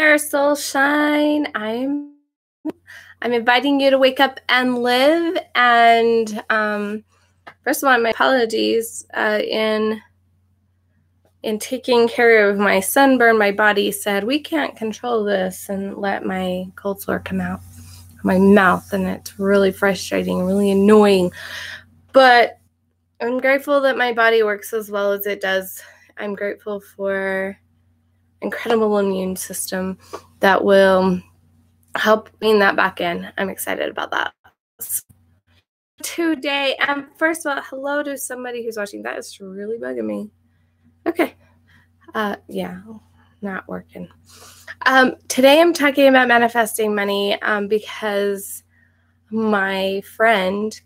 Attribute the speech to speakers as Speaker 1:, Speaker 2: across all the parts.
Speaker 1: there, soul shine. I'm inviting you to wake up and live. And first of all, my apologies in taking care of my sunburn. My body said we can't control this and let my cold sore come out of my mouth, and it's really frustrating, really annoying. But I'm grateful that my body works as well as it does. I'm grateful for incredible immune system that will help bring that back in. I'm excited about that. Today, first of all, hello to somebody who's watching. That is really bugging me. Okay. Yeah, not working. Today I'm talking about manifesting money because my friend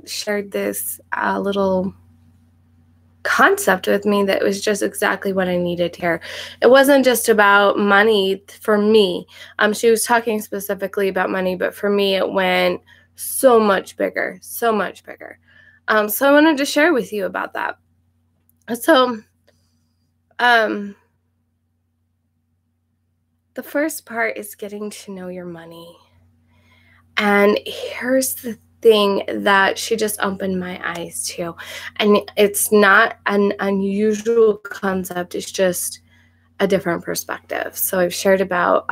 Speaker 1: shared this little concept with me that was just exactly what I needed to hear. It wasn't just about money for me. She was talking specifically about money, but for me it went so much bigger, so much bigger. So I wanted to share with you about that. So the first part is getting to know your money. And here's the thing that she just opened my eyes to. And it's not an unusual concept. It's just a different perspective. So I've shared about,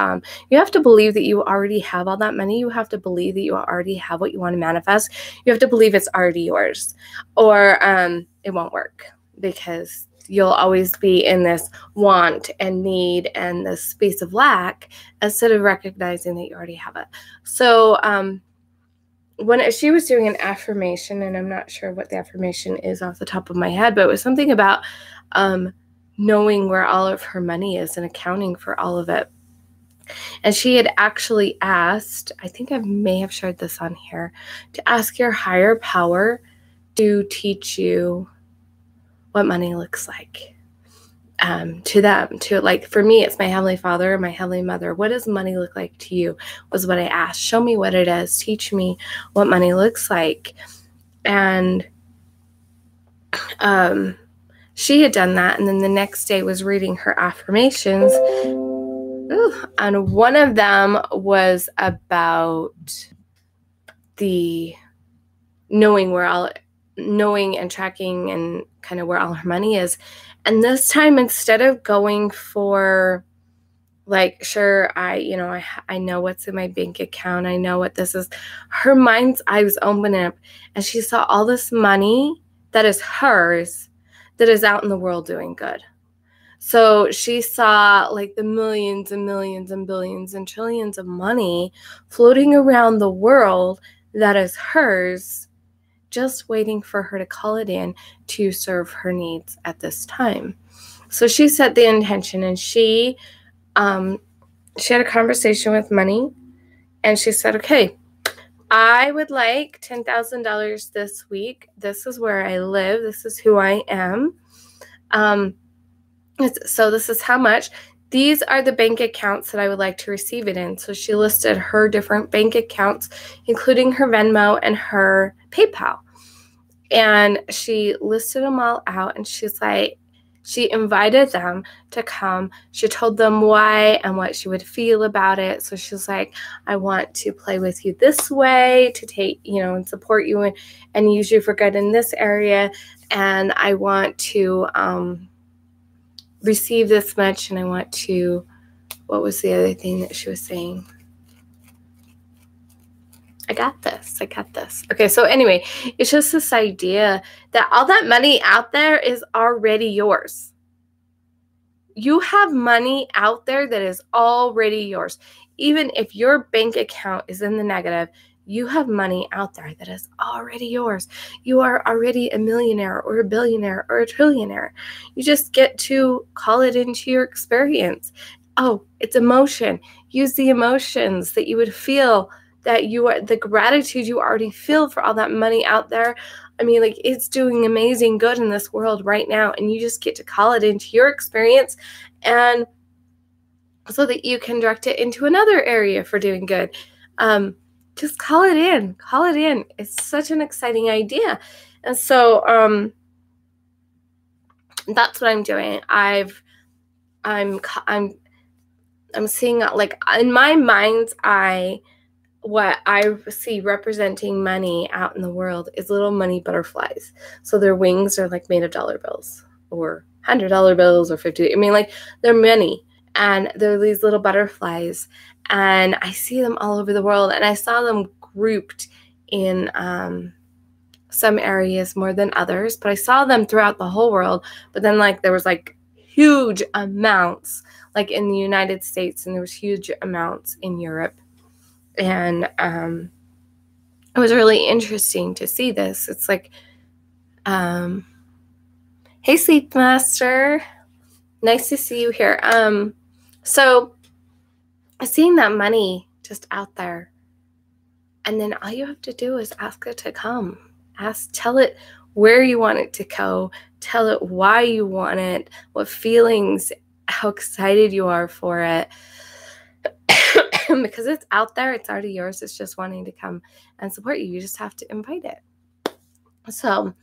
Speaker 1: you have to believe that you already have all that money. You have to believe that you already have what you want to manifest. You have to believe it's already yours, or it won't work, because you'll always be in this want and need and this space of lack instead of recognizing that you already have it. So when she was doing an affirmation, and I'm not sure what the affirmation is off the top of my head, but it was something about knowing where all of her money is and accounting for all of it. And she had actually asked, I think I may have shared this on here, to ask your higher power to teach you what money looks like to them. To, like, for me, it's my Heavenly Father, my Heavenly Mother. What does money look like to you? Was what I asked. Show me what it is. Teach me what money looks like. And she had done that, and then the next day was reading her affirmations. And one of them was about the knowing and tracking and kind of where all her money is. And this time, instead of going for, like, sure, I know what's in my bank account, I know what this is, her mind's eye was opening up, and she saw all this money that is hers, that is out in the world doing good. So she saw, like, the millions and millions and billions and trillions of money floating around the world that is hers, just waiting for her to call it in to serve her needs at this time. So she set the intention, and she had a conversation with money, and she said, okay, I would like $10,000 this week. This is where I live. This is who I am. So this is how much. These are the bank accounts that I would like to receive it in. So she listed her different bank accounts, including her Venmo and her PayPal. And she listed them all out, and she's like, she invited them to come. She told them why and what she would feel about it. So she's like, I want to play with you this way, to take, and support you and use you for good in this area. And I want to receive this much, and I want to, what was the other thing that she was saying? I got this. Okay, so anyway, it's just this idea that all that money out there is already yours. You have money out there that is already yours. Even if your bank account is in the negative, you have money out there that is already yours. You are already a millionaire or a billionaire or a trillionaire. You just get to call it into your experience. Oh, it's emotion. Use the emotions that you would feel, that you are, the gratitude you already feel for all that money out there. I mean, like, it's doing amazing good in this world right now, and you just get to call it into your experience, and so that you can direct it into another area for doing good. Just call it in. It's such an exciting idea. And so that's what I'm doing. I'm I'm seeing, like, in my mind's eye, what I see representing money out in the world is little money butterflies. So their wings are like made of dollar bills or $100 bills or 50. I mean, like, they're money, and they're these little butterflies, and I see them all over the world, and I saw them grouped in some areas more than others, but I saw them throughout the whole world. But then, like, there was like huge amounts like in the United States, and there was huge amounts in Europe. And it was really interesting to see this. It's like, hey, Sleep Master, nice to see you here. So seeing that money just out there, and then all you have to do is ask it to come. Tell it where you want it to go. Tell it why you want it, what feelings, how excited you are for it. Because it's out there, it's already yours. It's just wanting to come and support you. You just have to invite it. So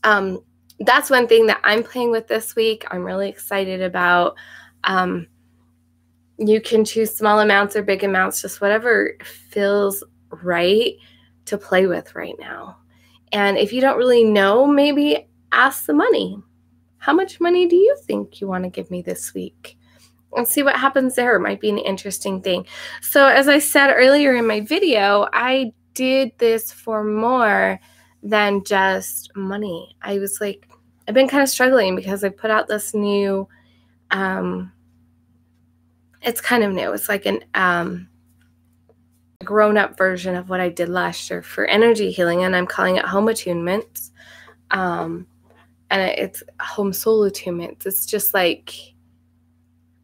Speaker 1: that's one thing that I'm playing with this week. I'm really excited about. You can choose small amounts or big amounts, just whatever feels right to play with right now. And if you don't really know, maybe ask the money. How much money do you think you want to give me this week? And see what happens there. It might be an interesting thing. So as I said earlier in my video, I did this for more than just money. I was like, I've been kind of struggling because I put out this new, it's kind of new. It's like an grown-up version of what I did last year for energy healing, and I'm calling it Home Attunements. And it's Home Soul Attunements. It's just like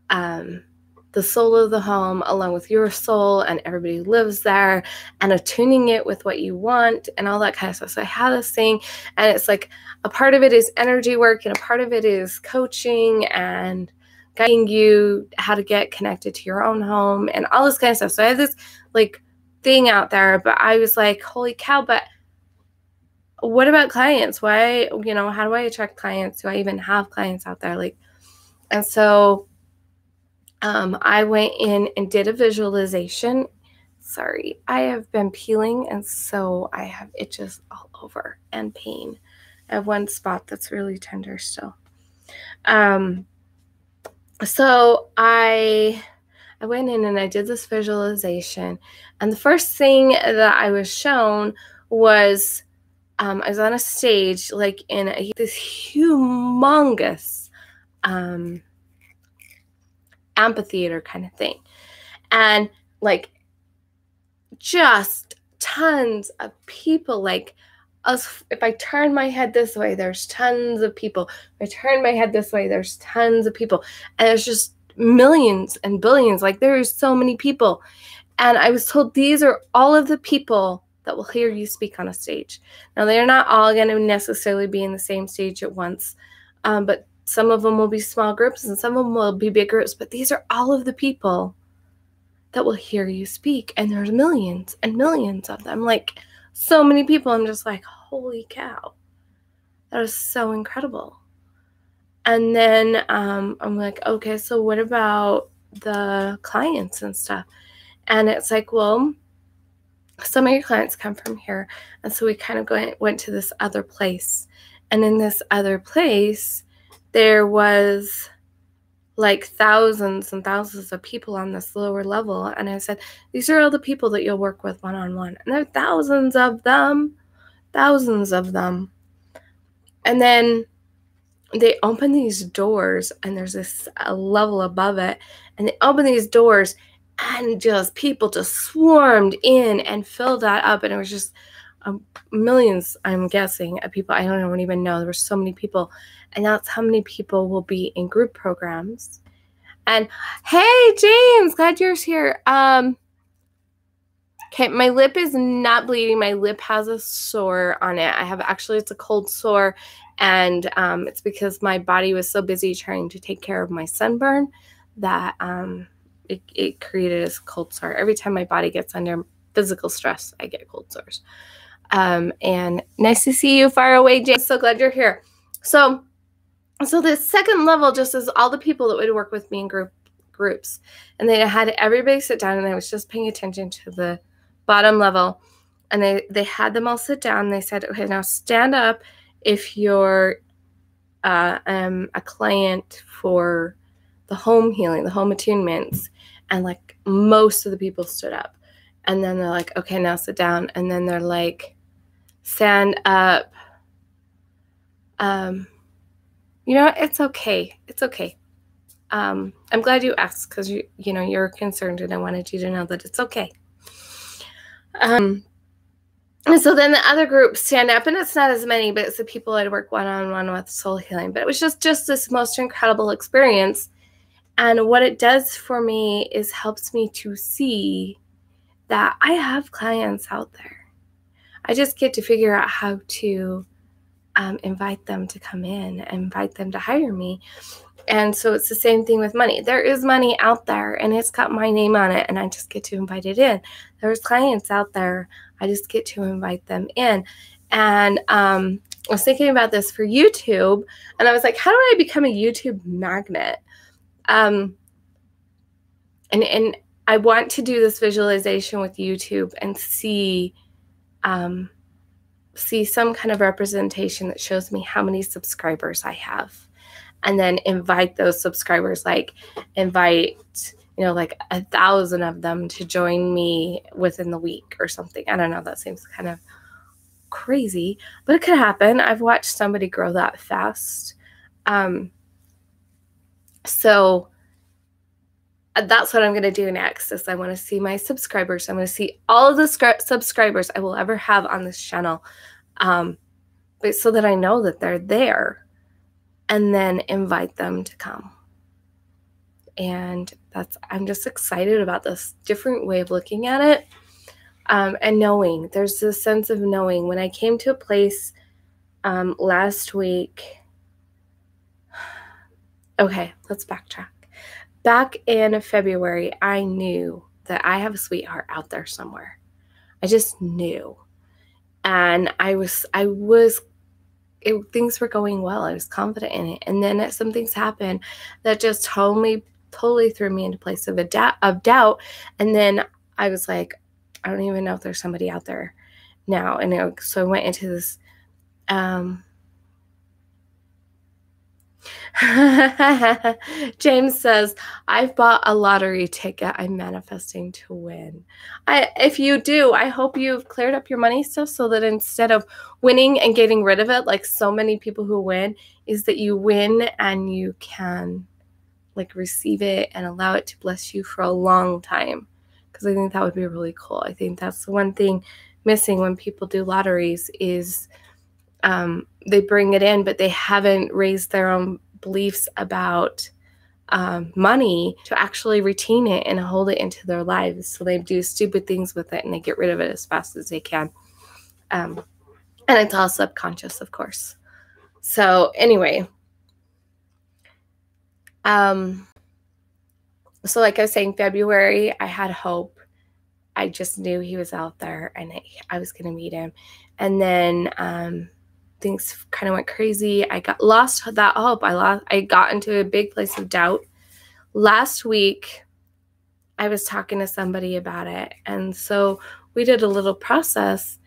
Speaker 1: the soul of the home along with your soul, and everybody lives there, and attuning it with what you want and all that kind of stuff. So I have this thing, and it's like a part of it is energy work, and a part of it is coaching and guiding you how to get connected to your own home and all this kind of stuff. So I have this like thing out there, but I was like, holy cow, but what about clients? Why, how do I attract clients? Do I even have clients out there? Like, and so I went in and did a visualization. Sorry, I have been peeling, and so I have itches all over and pain. I have one spot that's really tender still. So I went in and I did this visualization, and the first thing that I was shown was I was on a stage, like in this humongous amphitheater kind of thing, and like just tons of people. Like, if I turn my head this way, there's tons of people. If I turn my head this way, there's tons of people, and there's just millions and billions. Like, there's so many people. And I was told these are all of the people that will hear you speak on a stage. Now, they're not all going to necessarily be in the same stage at once, but some of them will be small groups and some of them will be big groups. But these are all of the people that will hear you speak. And there's millions and millions of them. Like, so many people. I'm just like, holy cow. That is so incredible. And then I'm like, okay, so what about the clients and stuff? And it's like, well, some of your clients come from here. And so we kind of went to this other place. And in this other place, there was like thousands and thousands of people on this lower level. And I said, these are all the people that you'll work with one-on-one. And there are thousands of them. And then they open these doors, and there's this level above it. And they open these doors, and just people just swarmed in and filled that up. And it was just millions, I'm guessing, of people. I don't even know. There were so many people. And that's how many people will be in group programs. And hey, James, glad you're here. Okay, my lip is not bleeding. My lip has a sore on it. It's a cold sore. And it's because my body was so busy trying to take care of my sunburn that it created a cold sore. Every time my body gets under physical stress, I get cold sores. And nice to see you far away, James. So glad you're here. So the second level just is all the people that would work with me in group groups. And they had everybody sit down, and I was just paying attention to the bottom level. And they had them all sit down. They said, okay, now stand up if you're a client for the home healing, the home attunements. And like most of the people stood up. And then they're like, okay, now sit down. And then they're like, stand up. You know, it's okay. It's okay. I'm glad you asked, because you're concerned, and I wanted you to know that it's okay. And so then the other group stand up, and it's not as many, but it's the people I'd work one-on-one with soul healing. But it was just this most incredible experience. And what it does for me is helps me to see that I have clients out there. I just get to figure out how to invite them to come in, invite them to hire me. And so it's the same thing with money. There is money out there, and it's got my name on it, and I just get to invite it in. There's clients out there. I just get to invite them in. And I was thinking about this for YouTube, and I was like, how do I become a YouTube magnet? And I want to do this visualization with YouTube and see some kind of representation that shows me how many subscribers I have, and then invite those subscribers, like invite, like 1,000 of them to join me within the week or something. I don't know. That seems kind of crazy, but it could happen. I've watched somebody grow that fast. So that's what I'm going to do next, is I want to see my subscribers. I'm going to see all of the subscribers I will ever have on this channel, but so that I know that they're there, and then invite them to come. And I'm just excited about this different way of looking at it, and knowing. There's this sense of knowing. When I came to a place last week, okay, let's backtrack. Back in February, I knew that I have a sweetheart out there somewhere. I just knew. And things were going well. I was confident in it. And then some things happened that just totally threw me into a place of doubt. And then I was like, I don't even know if there's somebody out there now. And so I went into this, James says, I've bought a lottery ticket. I'm manifesting to win. If you do, I hope you've cleared up your money stuff, so that instead of winning and getting rid of it, like so many people who win, is that you win and you can like receive it and allow it to bless you for a long time. Because I think that would be really cool. I think that's the one thing missing when people do lotteries is they bring it in, but they haven't raised their own beliefs about money to actually retain it and hold it into their lives. So they do stupid things with it, and they get rid of it as fast as they can. And it's all subconscious, of course. So anyway, so like I was saying, February, I had hope. I just knew he was out there, and I was going to meet him. And then things kind of went crazy. I got lost that hope. I got into a big place of doubt. Last week, I was talking to somebody about it. And so we did a little process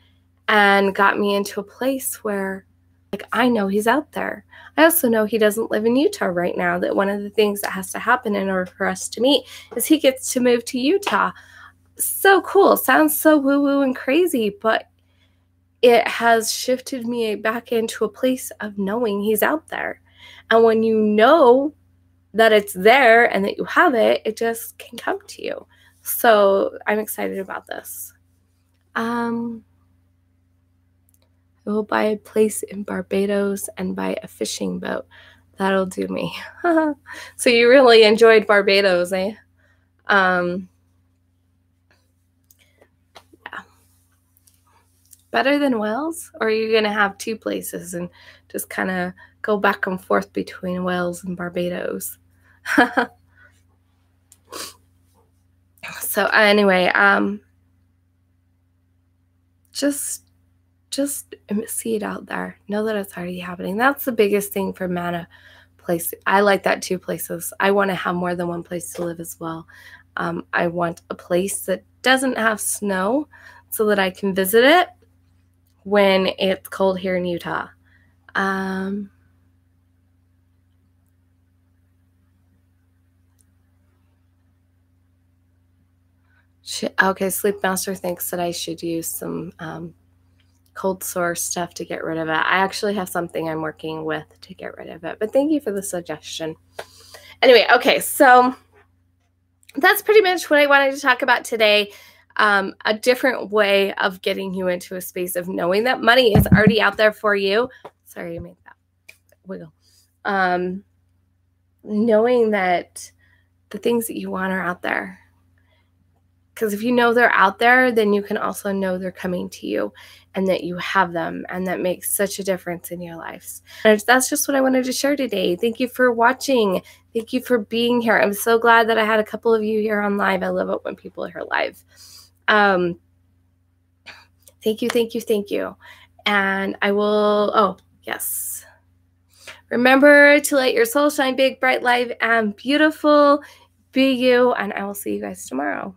Speaker 1: and got me into a place where, like, I know he's out there. I also know he doesn't live in Utah right now, that one of the things that has to happen in order for us to meet is he gets to move to Utah. So cool. Sounds so woo-woo and crazy, but it has shifted me back into a place of knowing he's out there. And when you know that it's there and that you have it, it just can come to you. So I'm excited about this. I will buy a place in Barbados and buy a fishing boat. That'll do me. So you really enjoyed Barbados, eh? Yeah. Better than Wales? Or are you going to have two places and just kind of go back and forth between Wales and Barbados? So anyway, just see it out there. Know that it's already happening. That's the biggest thing for place. I like that too, places. I want to have more than one place to live as well. I want a place that doesn't have snow so that I can visit it when it's cold here in Utah. Okay, Sleep Master thinks that I should use some cold sore stuff to get rid of it. I actually have something I'm working with to get rid of it, but thank you for the suggestion. Anyway, okay, so that's pretty much what I wanted to talk about today. A different way of getting you into a space of knowing that money is already out there for you. Sorry, I made that wiggle. Knowing that the things that you want are out there. Because if you know they're out there, then you can also know they're coming to you and that you have them. And that makes such a difference in your lives. And that's just what I wanted to share today. Thank you for watching. Thank you for being here. I'm so glad that I had a couple of you here on live. I love it when people are here live. Thank you, thank you, thank you. And I will, oh, yes. Remember to let your soul shine big, bright, live, and beautiful. Be you. And I will see you guys tomorrow.